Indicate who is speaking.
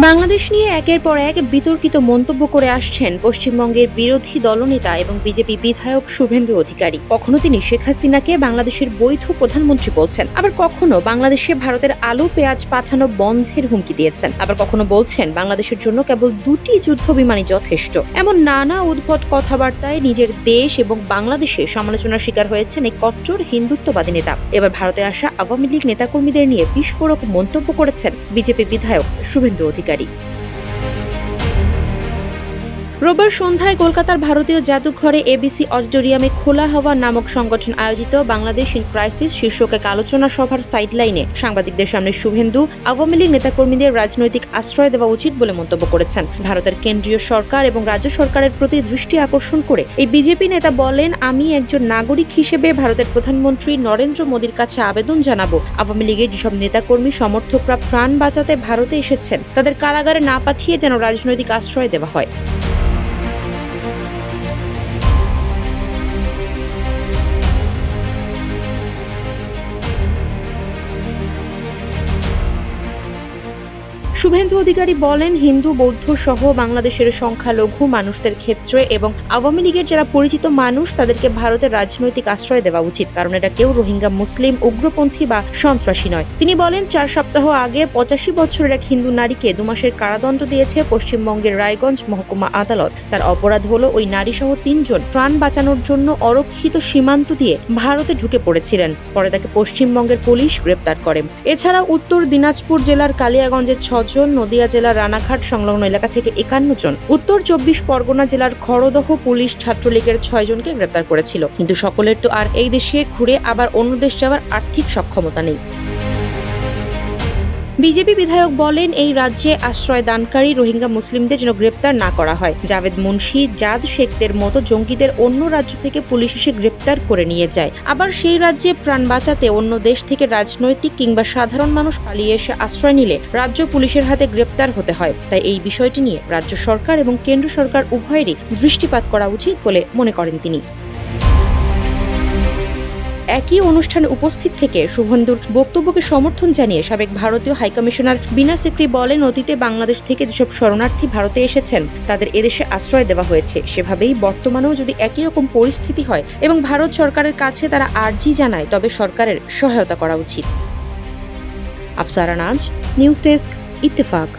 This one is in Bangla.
Speaker 1: বাংলাদেশ নিয়ে একের পর এক বিতর্কিত মন্তব্য করে আসছেন পশ্চিমবঙ্গের বিরোধী দলনেতা এবং বিজেপি বিধায়ক শুভেন্দু অধিকারী। কখনো তিনি শেখ হাসিনাকে বাংলাদেশের বৈধ প্রধানমন্ত্রী বলছেন, আবার কখনো বাংলাদেশে ভারতের আলু পেঁয়াজ পাঠানো বন্ধের হুমকি দিয়েছেন, আবার কখনো বলছেন বাংলাদেশের জন্য কেবল 2টি যুদ্ধ বিমানই যথেষ্ট। এমন নানা উদ্ভট কথাবার্তায় নিজের দেশ এবং বাংলাদেশে সমালোচনার শিকার হয়েছেন এই কট্টর হিন্দুত্ববাদী নেতা। এবার ভারতে আসা আওয়ামী লীগ নেতাকর্মীদের নিয়ে বিস্ফোরক মন্তব্য করেছেন বিজেপি বিধায়ক শুভেন্দু অধিকারী। রোববার সন্ধ্যায় কলকাতার ভারতীয় জাদুঘরে এবিসি অডিটোরিয়ামে খোলা হাওয়া নামক সংগঠন আয়োজিত বাংলাদেশ ইন ক্রাইসিস শীর্ষক এক আলোচনা সভার সাইডলাইনে সাংবাদিকদের সামনে শুভেন্দু আওয়ামী লীগ নেতাকর্মীদের রাজনৈতিক আশ্রয় দেওয়া উচিত বলে মন্তব্য করেছেন। ভারতের কেন্দ্রীয় সরকার এবং রাজ্য সরকারের প্রতি দৃষ্টি আকর্ষণ করে এই বিজেপি নেতা বলেন, আমি একজন নাগরিক হিসেবে ভারতের প্রধানমন্ত্রী নরেন্দ্র মোদীর কাছে আবেদন জানাবো, আওয়ামী লীগের যেসব নেতাকর্মী সমর্থকরা প্রাণ বাঁচাতে ভারতে এসেছেন তাদের কারাগারে না পাঠিয়ে যেন রাজনৈতিক আশ্রয় দেওয়া হয়। শুভেন্দু অধিকারী বলেন, হিন্দু বৌদ্ধ সহ বাংলাদেশের সংখ্যালঘু মানুষদের ক্ষেত্রে এবং আওয়ামী লীগের যারা পরিচিত মানুষ তাদেরকে ভারতের রাজনৈতিক আশ্রয় দেওয়া উচিত, কারণ এটা কেউ রোহিঙ্গা মুসলিম উগ্রপন্থী বা সন্ত্রাসী নয়। তিনি বলেন, 4 সপ্তাহ আগে 85 বছরের এক হিন্দু নারীকে 2 মাসের কারাদণ্ড দিয়েছে পশ্চিমবঙ্গের রায়গঞ্জ মহকুমা আদালত। তার অপরাধ হলো ওই নারী সহ 3 জন প্রাণ বাঁচানোর জন্য অরক্ষিত সীমান্ত দিয়ে ভারতে ঢুকে পড়েছিলেন। পরে তাকে পশ্চিমবঙ্গের পুলিশ গ্রেপ্তার করে। এছাড়া উত্তর দিনাজপুর জেলার কালিয়াগঞ্জের 6 জন, নদিয়া জেলার রানাঘাট সংলগ্ন এলাকা থেকে 51 জন, উত্তর 24 পরগনা জেলার খড়দহ পুলিশ ছাত্রলীগের 6 জনকে গ্রেপ্তার করেছিল। কিন্তু সকলের তো আর এই দেশে ঘুরে আবার অন্য দেশ যাওয়ার আর্থিক সক্ষমতা নেই। বিজেপি বিধায়ক বলেন, এই রাজ্যে আশ্রয় দানকারী রোহিঙ্গা মুসলিমদের যেন গ্রেপ্তার না করা হয়। জাভেদ মুন্সি, জাদ শেখদের মতো জঙ্গিদের অন্য রাজ্য থেকে পুলিশ এসে গ্রেপ্তার করে নিয়ে যায়। আবার সেই রাজ্যে প্রাণ বাঁচাতে অন্য দেশ থেকে রাজনৈতিক কিংবা সাধারণ মানুষ পালিয়ে এসে আশ্রয় নিলে রাজ্য পুলিশের হাতে গ্রেপ্তার হতে হয়। তাই এই বিষয়টি নিয়ে রাজ্য সরকার এবং কেন্দ্র সরকার উভয়েরই দৃষ্টিপাত করা উচিত বলে মনে করেন তিনি। একই অনুষ্ঠানে উপস্থিত থেকে শুভেন্দুর বক্তব্যকে সমর্থন জানিয়ে সাবেক ভারতীয় হাইকমিশনার বিনা সিকরি বলেন, অতীতে বাংলাদেশ থেকে যেসব শরণার্থী ভারতে এসেছেন তাদের এদেশে আশ্রয় দেওয়া হয়েছে, সেভাবেই বর্তমানেও যদি একই রকম পরিস্থিতি হয় এবং ভারত সরকারের কাছে তারা আর্জি জানায় তবে সরকারের সহায়তা করা উচিত। আফসারা নাজ, নিউজ ডেস্ক, ইত্তেফাক।